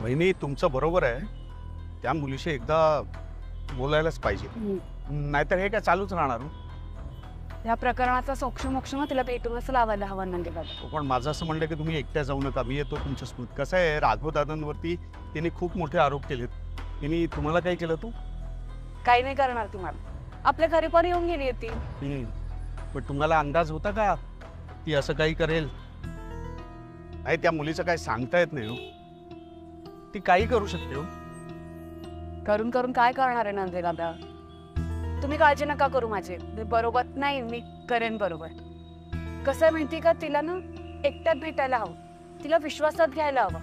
वहिनी तुमचं बरोबर आहे, त्या मुलीशी एकदा बोलायलाच पाहिजे, नाहीतर हे काय चालूच राहणार. या प्रकरणाचा सोक्षमोक्ष मग तिला भेटूनच लावायला हवं नंदेबाबा. पण माझं असं म्हणलं की तुम्ही एकट्या जाऊ नका, मी येतो तुमच्या सोबत. कसं आहे, राघव दादांवरती त्यांनी खूप मोठे आरोप केलेत. त्यांनी तुम्हाला काय केलं? तू काही नाही करणार तुम्हाला, आपल्या घरी पण येऊन गेली ती. पण तुम्हाला अंदाज होता का ती असं काही करेल? नाही, त्या मुलीचं काही सांगता येत नाही हो, ती काही करू शकते हो. करून करून काय करणार आहे नंदे दादा? तुम्ही काळजी नका करू माझे, बरोबर नाही मी करेन बरोबर. कसं आहे माहिती का, तिला ना एकट्यात भेटायला हवं, तिला विश्वासात घ्यायला हवं,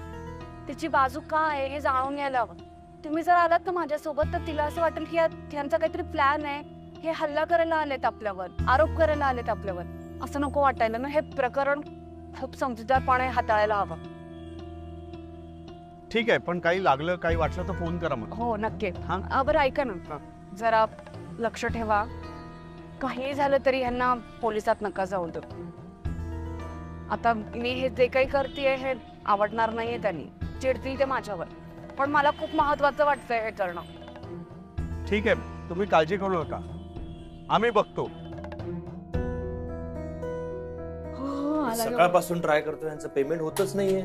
तिची बाजू काय आहे हे जाणून घ्यायला हवं. तुम्ही जर आलात ना माझ्यासोबत तर तिला असं वाटेल की ह्यांचा काहीतरी प्लॅन आहे, हे हल्ला करायला आलेत आपल्यावर, आरोप करायला आलेत आपल्यावर. असं नको वाटायला ना. हे प्रकरण खूप समजूतदारपणे हाताळायला हवं. ठीक आहे, पण काही लागलं काही वाटलं तर फोन करा मला. हो नक्की. हा बरं ऐका ना, जरा लक्ष ठेवा, काही झालं तरी ह्यांना पोलिसात नका जाऊ दे. आता मी हे जे काही करते हे आवडणार नाहीये, त्यांनी चिडतील ते माझ्यावर, पण मला खूप महत्वाचं वाटतंय हे करणं. ठीक आहे, तुम्ही काळजी करू नका, आम्ही बघतो. सकाळपासून ट्राय करतो, यांचं पेमेंट होतच नाहीये.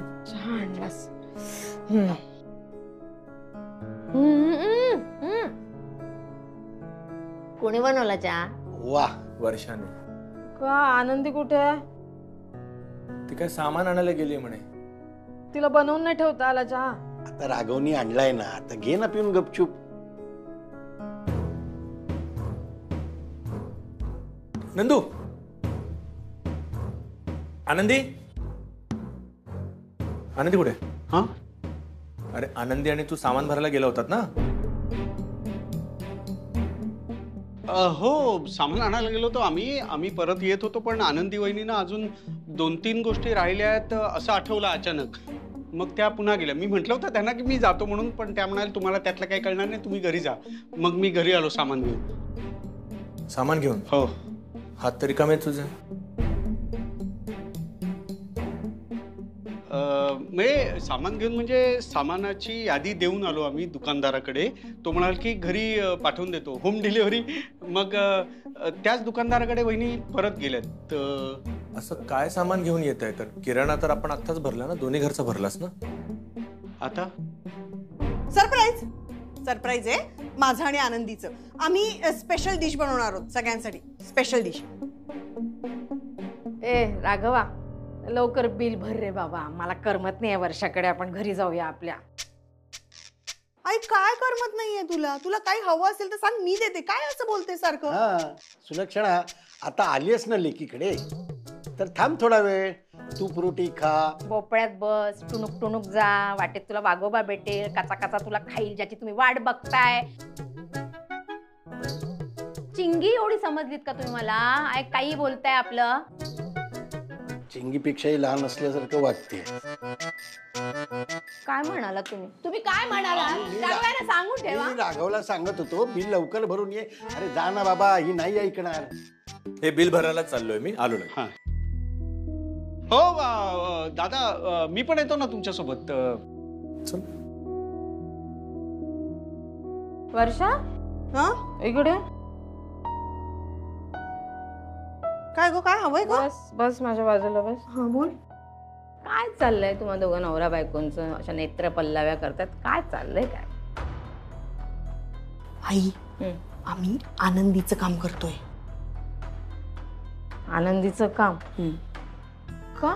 कोणी बनवला चहा? वाह, वर्षाने. का आनंदी कुठे आहे? ती काय सामान आणायला गेली म्हणे. तिला बनवून नाही ठेवता आला चहा? आता राघवनी आणलाय ना, आता घे ना पिऊन गपचूप. नंदू, आनंदी, आनंदी कुठे? हा, अरे आनंदी आणि तू सामान भरायला गेला होतात ना? हो, सामान आणायला गेलो होतो आम्ही परत येत होतो, पण आनंदी वहिनीनं अजून 2-3 गोष्टी राहिल्या आहेत असं आठवलं अचानक. मग त्या पुन्हा गेल्या. मी म्हटलं होतं त्यांना की मी जातो म्हणून, पण त्या म्हणाले तुम्हाला त्यातलं काही कळणार नाही, तुम्ही घरी जा. मग मी घरी आलो सामान घेऊन. सामान घेऊन? हो. हात तरी कमी तुझे? म्हणजे सामान घेऊन म्हणजे सामानाची यादी देऊन आलो आम्ही दुकानदाराकडे. तो म्हणाल की घरी पाठवून देतो, होम डिलिव्हरी. मग त्याच दुकानदाराकडे वहिनी परत गेल्यात. असं काय सामान घेऊन येत आहे? तर किराणा तर आपण आत्ताच भरला ना, दोन्ही घरचा भरलास ना. आता सरप्राईज सरप्राईज आहे माझं आणि आनंदीचं. आम्ही स्पेशल डिश बनवणार आहोत सगळ्यांसाठी, स्पेशल डिश. ए राघवा, लवकर बिल भर रे बाबा, मला करमत नाही वर्षाकडे, आपण घरी जाऊया आपल्या. आई काय करमत नाहीये तुला? तुला काही हवं असेल तर सांग, मी देते. काय असं बोलते सारखं? हा सुलक्षणा, आता आलीस ना लेकीकडे, तर थांब थोडा वेळ, तूप रोटी खा, भोपळ्यात बस, टुनुक टुनुक जा, वाटेत तुला वागोबा भेटेल, काचा काचा तुला खाईल, ज्याची तुम्ही वाट बघताय. चिंगी एवढी समजलीत का तुम्ही मला? काही बोलताय आपलं? चिंगीपेक्षाही लहान असल्यासारखं वाटते. काय म्हणाला तुम्ही? तुम्ही काय म्हणाला? राघवाला सांगून ठेवा. मी राघवला सांगत होतो बिल लवकर भरून ये. अरे जा ना बाबा, ही नाही ऐकणार. हे बिल भरायला चाललोय मी, आलो नाही. हा हो दादा, मी पण येतो ना तुमच्यासोबत. चल. वर्षा, हा इकडे काय गो, काय हवंय का? बस बस माझ्या बाजूला बस. हा बोल. काय चाललंय तुम्हा दोघं नवरा बायकोंचं? अशा नेत्र पल्लाव्या करतात, काय चाललंय काय? आई, आम्ही आनंदीचं काम करतोय. आनंदीचं काम? का?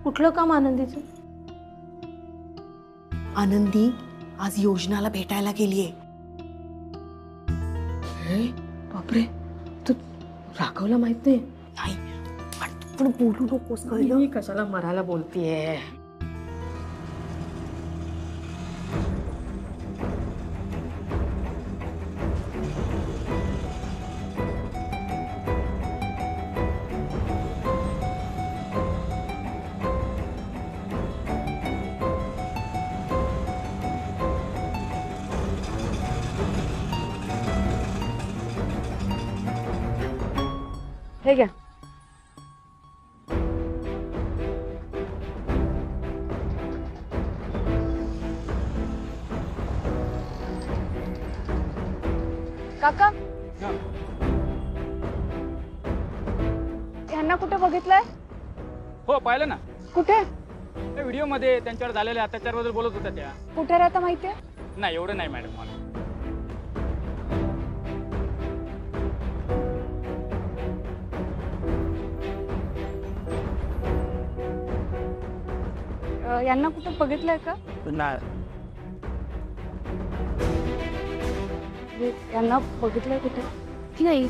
कुठलं काम आनंदीचं? आनंदी आज योजनाला भेटायला गेलीये. बापरे, तू राघवला माहित नाही? नाही, पण बोलू नकोस, कळलं? मी कशाला मरायला बोलतीये? हे घ्या. काका यांना कुठे बघितलंय? हो पाहिलं ना, कुठे त्या व्हिडिओ मध्ये त्यांच्यावर झालेल्या अत्याचाराबद्दल बोलत होत्या त्या. कुठे राहता माहितीये? नाही एवढं नाही मॅडम मला. यांना कुठे बघितलंय का? नाही यांना बघितलंय कुठे? नाही.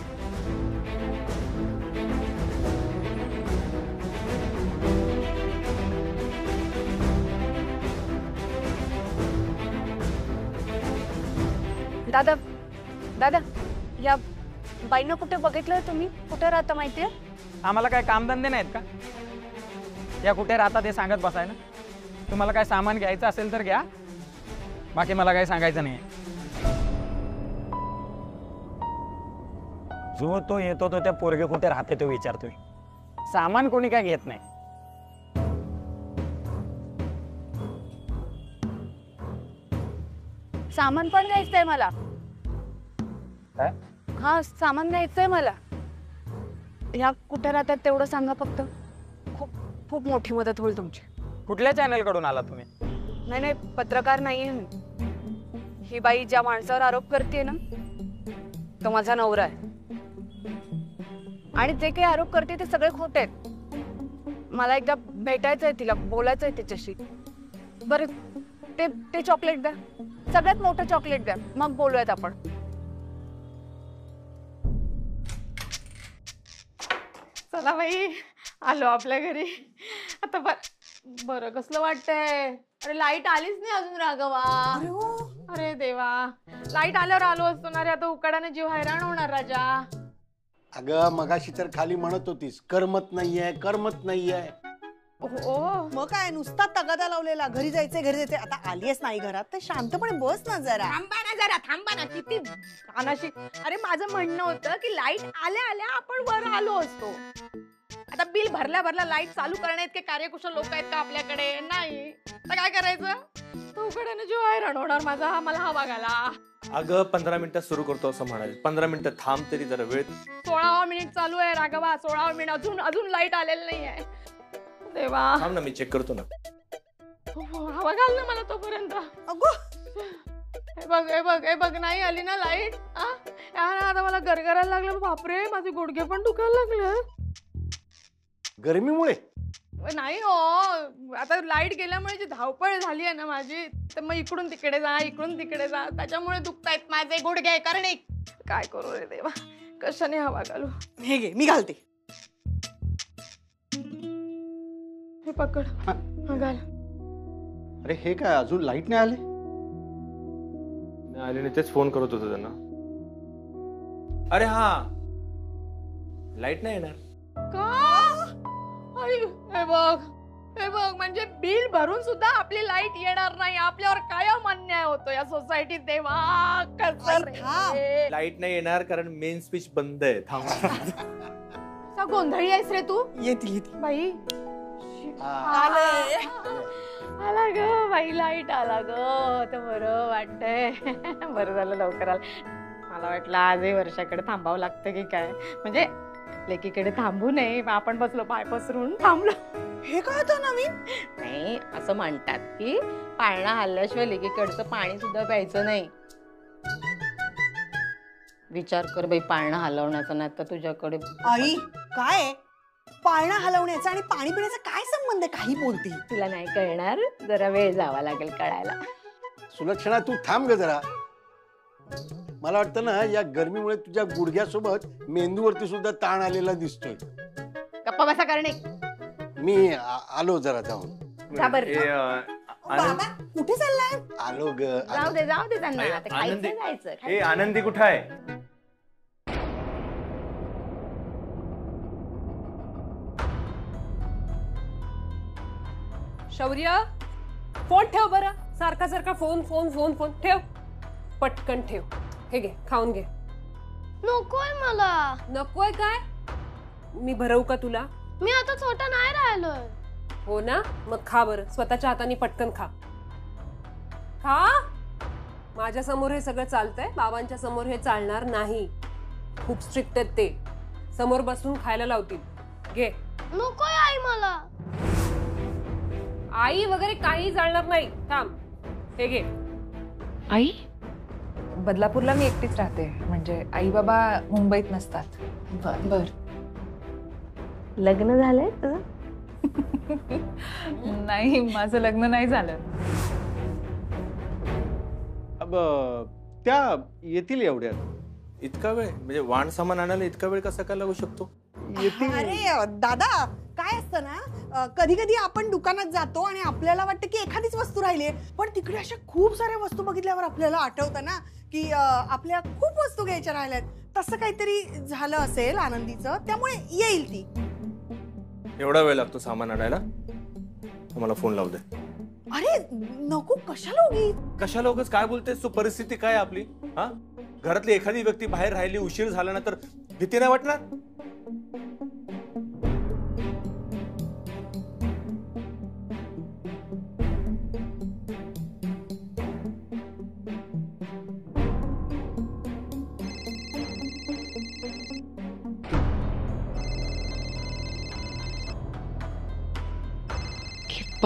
दादा दादा या बाईंना कुठे बघितलंय तुम्ही? कुठे राहता माहितीये? आम्हाला काय कामधंदे नाहीत का? या कुठे राहतात हे सांगत बसाय ना. तुम्हाला काय सामान घ्यायचं असेल तर घ्या, बाकी मला काही सांगायचं नाही. जो तो येतो तो त्या पोरगे कुठे राहते तो विचारतोय. सामान कोणी काय घेत नाही. सामान पण घ्यायचंय मला. काय? हा सामान घ्यायचंय मला. ह्या कुठे राहतात तेवढं सांगा फक्त. खूप खूप मोठी मदत होईल तुमची. कुठल्या चॅनल कडून आला तुम्ही? नाही नाही पत्रकार नाहीये मी. ही बाई ज्या माणसावर आरोप करते ना तो माझा नवरा आहे. आणि जे काही आरोप करते ते सगळे खोटे आहेत. मला एकदा भेटायचंय तिला, बोलायचंय तिच्याशी. बरं ते चॉकलेट द्या, सगळ्यात मोठं चॉकलेट द्या, मग बोलूयात आपण. चला बाई आलो आपल्या घरी. आता बरं कसलं वाटतंय. अरे लाईट आलीच नाही अजून राघवा. अरे देवा, लाईट आल्यावर आलो असतो ना रे. आता उकाडाने जीव हैराण होणार राजा. अगं मगाशी तर खाली म्हणत होतीस करमत नाहीये, करमत नाहीये. हो मग काय नुसता तगादा लावलेला, घरी जायचंय घरी जायचंय. आता आलीयस नाही घरात तर शांतपणे बस ना जरा. थांबा ना किती अनाशी. अरे माझं म्हणणं होतं की लाईट आल्या आल्या आपण वर आलो असतो. आता बिल भरल्या भरल्या लाईट चालू करण्यात काही कार्यकुशल लोक आहेत का आपल्याकडे? नाही. तर काय करायचं? तो उघड्याने जीव हैराण होणार माझा. मला हा बघायला. अगं 15 मिनिटात सुरू करतो असं म्हणाले. 15 मिनिटं थांब तरी जरा वेळ. 16वा मिनिट चालू आहे राघवा. 16वा मिनिट अजून लाईट आलेलं नाहीये. देवा थांब ना, मी चेक करतो ना. हवा घाल ना मला तोपर्यंत. अगो हे बघ नाही आली ना लाईट. आता मला गरगरायला लागलं. बापरे माझे गुडघे पण दुखायला लागले. गरमीमुळे नाही हो, आता लाईट गेल्यामुळे जी धावपळ झाली आहे ना माझी, तर मग इकडून तिकडे जा त्याच्यामुळे दुखतायत माझे गुडघे. करणे काय करू रे देवा, कशाने हवा घालू? हे घे मी घालते. हे पकड, घाल. अरे हे काय अजून लाईट नाही आले? आले नाही, तेच फोन करत होतो त्यांना. अरे हा, लाईट नाही येणार का? हे बघ म्हणजे बिल भरून सुद्धा आपली लाईट येणार नाही. आपल्यावर कायम अन्याय होतो या सोसायटीत. देवा कसं रे? लाईट नाही येणार कारण मेन स्विच बंद आहे. थांब. का गोंधळी आहेस रे तू? येतील बाई आले. आला ग बाई, लाईट आला ग. तर बरं वाटतंय. बरं झालं लवकर आलं. मला वाटलं आजही वर्षाकडे थांबावं लागतं की काय. म्हणजे लेकीकडे थांबू नये, आपण बसलो पाय पसरून थांबलो. हे काय होतं नवीन? नाही असं म्हणतात की पाळणा हल्ल्याशिवाय लेकीकडचं पाणी सुद्धा प्यायचं नाही. विचार कर बाई, पाळणा हलवण्याचा नाही तर तुझ्याकडे. आई काय पाळणा हलवण्याचा आणि पाणी पिण्याचा काय संबंध आहे? काही बोलते. तुला नाही कळणार, जरा वेळ जावा लागेल कळायला. सुलक्षणा तू थांब ग जरा. मला वाटतं ना या गरमीमुळे तुझ्या गुडघ्यासोबत मेंदूवरती सुद्धा ताण आलेला दिसतोय. गप्पा बसा करणे. मी आलो जरा जाऊन. जा बरं. बाबा कुठे चाललाय? आलो ग. जाऊ दे त्यांना. आता खायचं जायचं. ए आनंदी कुठं आहे? शौर्य, फोन ठेव बरं. सारखा सारखा फोन फोन फोन फोन ठेव. पटकन ठेव. हे घे, खाऊन घे. नकोय मला. नकोय काय? मी भरवू का तुला? मी आता छोटा नाही राहिलोय. हो ना, मग खा बरं. स्वतःच्या हाताने पटकन खा. खा. माझ्या समोर हे सगळं चालतंय, बाबांच्या समोर हे चालणार नाही. खूप स्ट्रिक्ट आहेत ते. समोर बसून खायला लावतील. घे. नकोय आई मला. आई वगैरे काही चालणार नाही. थांब, हे घे. आई बदलापूरला मी एकटीच राहते, म्हणजे आई बाबा मुंबईत नसतात. बर. लग्न झालंय तुझं? नाही, माझं लग्न नाही झालं. त्या येतील एवढ्यात. इतका वेळ म्हणजे वाण सामान आणायला इतका वेळ कसा काय लागू शकतो? येतील. अरे दादा, काय असतं ना, कधी कधी आपण दुकानात जातो आणि आपल्याला वाटतं की एखादीच वस्तू राहिली, पण तिकडे अशा खूप साऱ्या वस्तू बघितल्यावर आपल्याला आठवतं ना की आपल्या खूप वस्तू घ्यायच्या राहिल्यात. तसं काहीतरी झालं असेल आनंदीचं, त्यामुळे येईल ती. एवढा वेळ लागतो सामान आणायला? मला फोन लावू दे. अरे नको, कशाला उगी. कशाला उगाच काय बोलतेस तू? परिस्थिती काय आहे आपली? हा, घरातली एखादी व्यक्ती बाहेर राहिली, उशीर झाला ना तर भीती नाही वाटणार?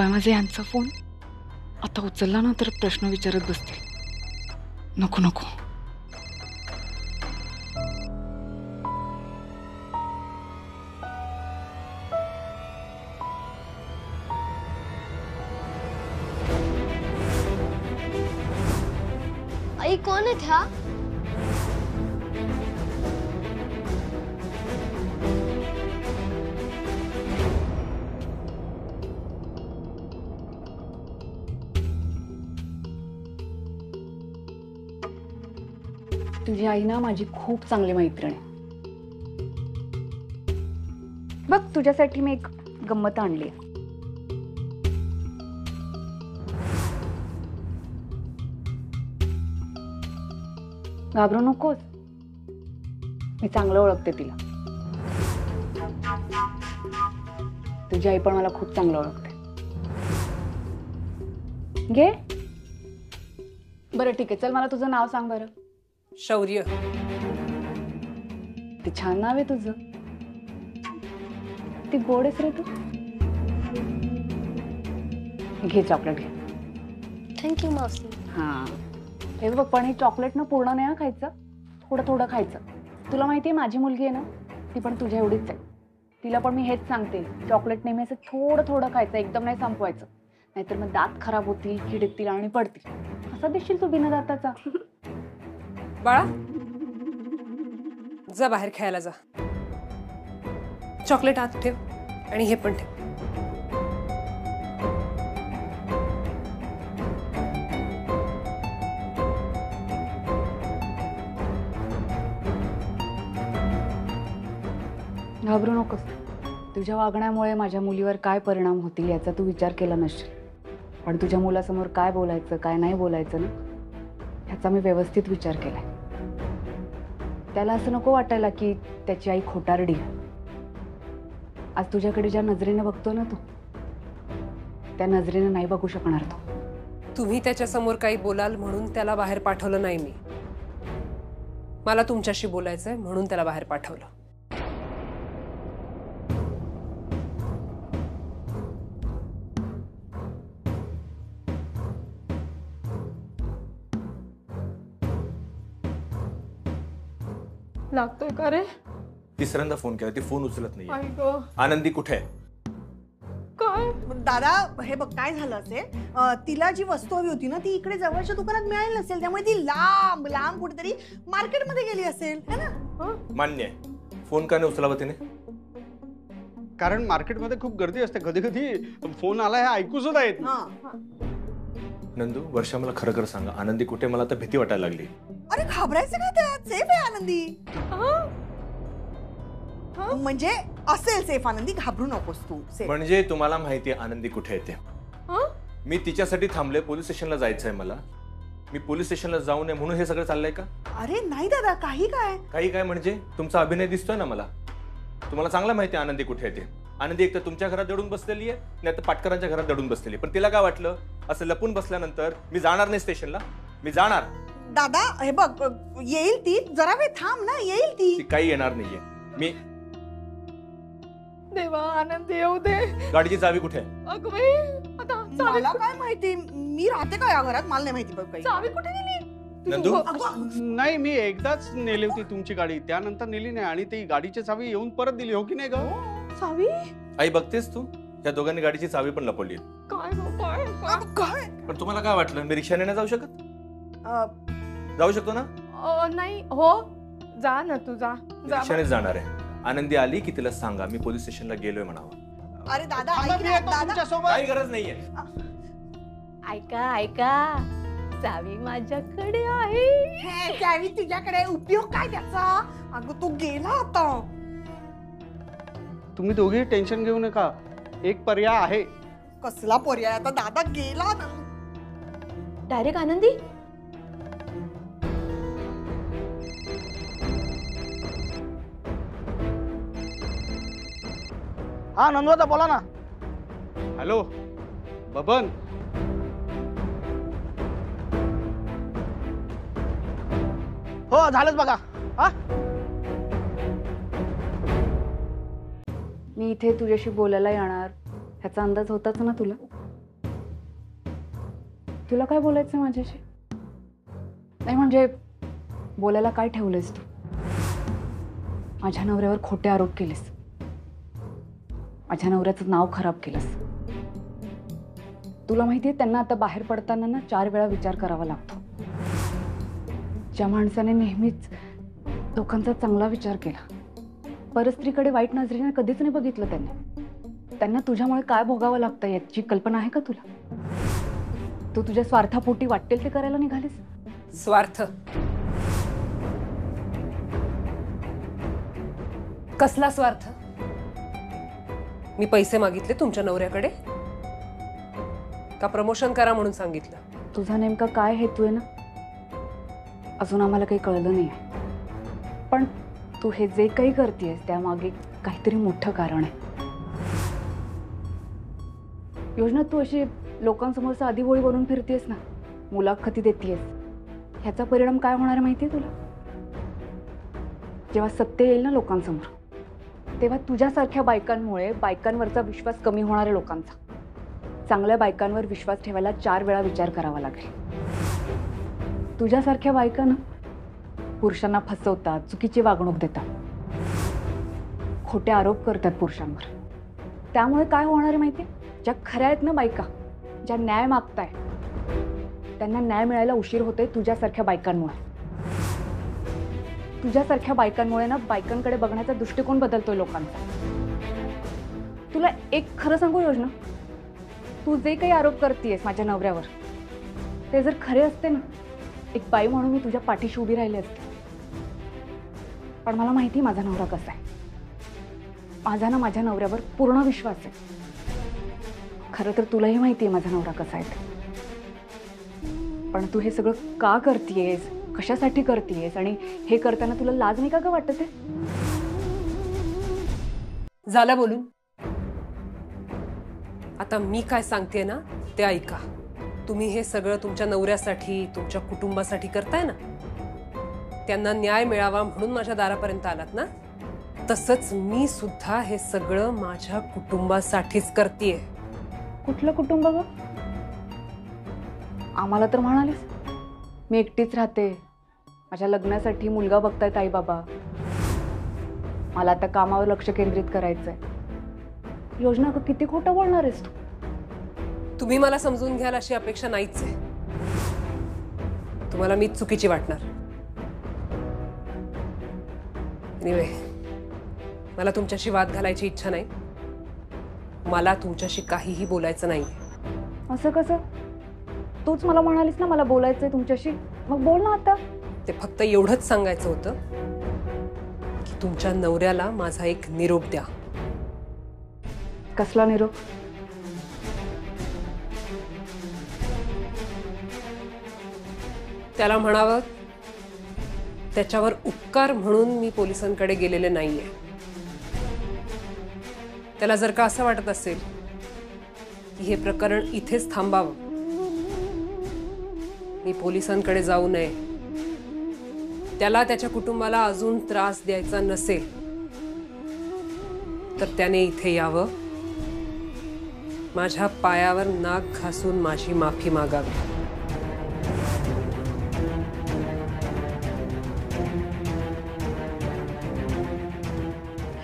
माझे यांचा फोन आता उचलला ना तर प्रश्न विचारत बसतील. नको नको. आई कौन है था? तुझी आई ना माझी खूप चांगली मैत्रीण आहे. बघ, तुझ्यासाठी मी एक गंमत आणली. घाबरू नकोस, मी चांगलं ओळखते तिला. तुझी आई पण मला खूप चांगलं ओळखते. घे. बरं ठीक आहे, चल मला तुझं नाव सांग बरं. शौर्य. ते छान नाव आहे तुझं. ती गोड आहेस रे तू. घे चॉकलेट घे. थँक्यू मावशी. हा, हे बघ, पण हे चॉकलेट ना पूर्ण नाही खायचं, थोडं थोडं खायचं. तुला माहितीये माझी मुलगी आहे ना, ती पण तुझ्या एवढीच आहे. तिला पण मी हेच सांगते, चॉकलेट नेहमी असं थोडं थोडं खायचं, एकदम नाही संपवायचं, नाहीतर मग दात खराब होतील, किड येतील आणि पडतील. असा दिसशील तू बिना दाताचा. बाळा, जा बाहेर खेळायला जा. चॉकलेट आत ठेव आणि हे पण ठेव. घाबरू नकोस. तुझ्या वागण्यामुळे माझ्या मुलीवर काय परिणाम होतील याचा तू विचार केला नसशील, पण तुझ्या मुलासमोर काय बोलायचं काय नाही बोलायचं ना, ह्याचा मी व्यवस्थित विचार केलाय. त्याला असं नको वाटायला की त्याची आई खोटारडी. आज तुझ्याकडे ज्या नजरेने बघतो ना तू, त्या नजरेने नाही बघू शकणार तो. तुम्ही त्याच्या समोर काही बोलाल म्हणून त्याला बाहेर पाठवलं नाही मी. मला तुमच्याशी बोलायचंय म्हणून त्याला बाहेर पाठवलं. लागतोय का रे? तिसऱ्यांदा फोन केला, ती फोन उचलत नाही. आई गं. आनंदी कुठे आहे? काय दादा, हे बघ काय झालं असेल, तिला जी वस्तू हवी होती ना ती इकडे जवळच्या दुकानात मिळाली नसेल, त्यामुळे ती लांब लांब कुठेतरी मार्केटमध्ये गेली असेल, है ना? मान्य आहे. फोन का नाही उचलावा तिने? कारण मार्केटमध्ये खूप गर्दी असते, कधी कधी फोन आला हे ऐकू सुद्धा येत नाही. नंदू, वर्षा मला खरं खरं सांगा, आनंदी कुठे? मला आता भीती वाटायला लागली. अरे घाबरायचं काय, त्यात सेफ आहे आनंदी. म्हणजे असेल सेफ आनंदी, घाबरू नकोस तू. म्हणजे तुम्हाला माहिती आहे आनंदी कुठे येते? मी तिच्यासाठी थांबले, पोलीस स्टेशनला जायचंय मला. मी पोलीस स्टेशनला जाऊ नये म्हणून हे सगळं चाललंय का? अरे नाही दादा, काही काय म्हणजे तुमचा अभिनय दिसतोय ना मला. तुम्हाला चांगला माहिती आहे आनंदी कुठे येते. आनंदी एक तर तुमच्या घरात दडून बसलेली आहे, नाही तर पाटकरांच्या घरात दडून बसलेली आहे. पण तिला काय वाटलं, असं लपून बसल्यानंतर मी जाणार नाही स्टेशनला, मी जाणार. दादा हे बघ, येईल ती, जरा वेळ थांब ना, येईल ती. ती काही येणार नाहीये. मी देवा आनंद येऊ दे. गाडीची चावी कुठे आहे? अगं बाई, आता चावी मला काय माहिती, मी राहते का या घरात, मला नाही माहिती बघ काही. चावी कुठे गेली? नंदू नाही, मी एकदाच नेली होती तुमची गाडी, त्यानंतर नेली नाही. आणि ती गाडीची चावी येऊन परत दिली, हो की नाही ग? चावी आई बघतेस तू, या दोघांनी गाडीची चावी पण लपवली. काय गं, काय काय पण तुम्हाला काय वाटलं मी रिक्षाने नाही जाऊ शकत? जाऊ शकतो ना? नाही हो, जा ना तू, जा जा. रिक्षाने जाणार आहे. आनंदी आली की तिला सांगा मी पोलीस स्टेशनला गेलोय म्हणावं. अरे दादा थांबा, ऐक मी ना, येतो दादा तुमच्यासोबत. काही गरज नाहीये. ऐका ऐका, चावी माझ्याकडे आहे. हे, चावी तुझ्याकडे, उपयोग काय त्याचा? अगं तो गेला आता. तुम्ही दोघे टेन्शन घेऊ नका, एक पर्याय आहे. कसला पर्याय? आता दादा गेला ना. डायरेक्ट आनंदी? हा नंदवता बोला ना. हॅलो बबन, हो झालंच बघा. हा मी इथे तुझ्याशी बोलायला येणार ह्याचा अंदाज होताच ना तुला? तुला काय बोलायचं माझ्याशी? नाही म्हणजे बोलायला काय ठेवलंयस तू? माझ्या नवऱ्यावर खोटे आरोप केलेस, माझ्या नवऱ्याचं नाव खराब केलंस. तुला माहितीये त्यांना आता बाहेर पडताना ना 4 वेळा विचार करावा लागतो. ज्या माणसाने नेहमीच लोकांचा चांगला विचार केला, परस्त्रीकडे वाईट नजरेने कधीच नाही बघितलं त्यांना तुझ्यामुळे काय भोगावं लागतं याची कल्पना आहे का तुला? तू तुझ्या स्वार्थापोटी वाटेल ते करायला निघालीस. स्वार्थ? कसला स्वार्थ? मी पैसे मागितले तुमच्या नवऱ्याकडे का प्रमोशन करा म्हणून सांगितलं? तुझा नेमका काय हेतू आहे ना अजून आम्हाला काही कळलं नाही, पण तू हे जे काही करतेयस त्यामागे काहीतरी मोठं कारण आहे. योजना तू अशी लोकांसमोर साधी बोळी बनून फिरतेस ना, मुलाखती देतेस, ह्याचा परिणाम काय होणार आहे माहितीये तुला? जेव्हा सत्य येईल ना लोकांसमोर, तेव्हा तुझ्यासारख्या बायकांमुळे बायकांवरचा विश्वास कमी होणार आहे लोकांचा. चांगल्या बायकांवर विश्वास ठेवायला 4 वेळा विचार करावा लागेल. तुझ्यासारख्या बायकांना पुरुषांना फसवतात, चुकीची वागणूक देतात, खोटे आरोप करतात पुरुषांवर. त्यामुळे काय होणार आहे माहिती? ज्या खऱ्या आहेत ना बायका, ज्या न्याय मागताय, त्यांना न्याय मिळायला उशीर होतोय तुझ्यासारख्या बायकांमुळे. तुझ्यासारख्या बायकांमुळे ना बायकांकडे बघण्याचा दृष्टिकोन बदलतोय लोकांचा. तुला एक खरं सांगू योजना, तू जे काही आरोप करतेयस माझ्या नवऱ्यावर, ते जर खरे असते ना, एक बाई म्हणून मी तुझ्या पाठीशी उभी राहिली असते. पण मला माहिती माझा नवरा कसा आहे. माझा ना माझ्या नवऱ्यावर पूर्ण विश्वास आहे. खरं तर तुलाही माहिती आहे माझा नवरा कसा आहे ते. पण तू हे सगळं का करतेयस, कशासाठी करतेयस, आणि हे करताना तुला लाज नाही का ग वाटत आहे? झालं बोलून. आता मी काय सांगते ना ते ऐका. तुम्ही हे सगळं तुमच्या नवऱ्यासाठी, तुमच्या कुटुंबासाठी करताय ना, त्यांना न्याय मिळावा म्हणून माझ्या दारापर्यंत आलात ना, तसंच मी सुद्धा हे सगळं माझ्या कुटुंबासाठीच करतेय. कुठलं कुटुंब ग? आम्हाला तर म्हणालीस मी एकटीच राहते, माझ्या लग्नासाठी मुलगा बघतायत आई बाबा, मला आता कामावर लक्ष केंद्रित करायचंय. योजना किती खोटं बोलणार आहेस तू? तुम्ही मला समजून घ्याल अशी अपेक्षा नाहीच आहे. तुम्हाला मीच चुकीची वाटणार. एनिवे, मला तुमच्याशी वाद घालायची इच्छा नाही. मला तुमच्याशी काहीही बोलायचं नाही. असं कसं? तूच मला म्हणालीस ना मला बोलायचंय तुमच्याशी, मग बोल ना आता. ते फक्त एवढंच सांगायचं होतं की तुमच्या नवऱ्याला माझा एक निरोप द्या. कसला निरोप? त्याला म्हणावं त्याच्यावर उपकार म्हणून मी पोलिसांकडे गेलेले नाहीये. त्याला जर का असं वाटत असेल की हे प्रकरण इथेच थांबावं, मी पोलिसांकडे जाऊ नये, त्याला त्याच्या कुटुंबाला अजून त्रास द्यायचा नसेल तर त्याने इथे यावं, माझ्या पायावर नाक घासून माझी माफी मागावी.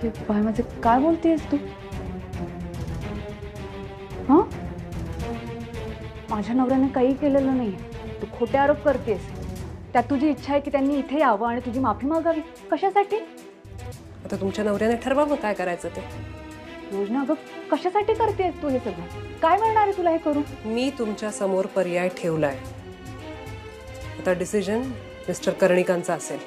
हे बाय माझे काय बोलतेस तू? हा, माझ्या नवऱ्याने काही केलेलं नाही. तू खोटे आरोप करतेस. त्यात तुझी इच्छा आहे की त्यांनी इथे यावं आणि तुझी माफी मागावी. कशासाठी? आता तुमच्या नवऱ्याने ठरवावं काय करायचं ते. योजना अगं कशासाठी करतेस तू हे सगळं? काय मिळणार आहे तुला हे करून? मी तुमच्या समोर पर्याय ठेवलाय. आता डिसिजन मिस्टर कर्णिकांचा असेल.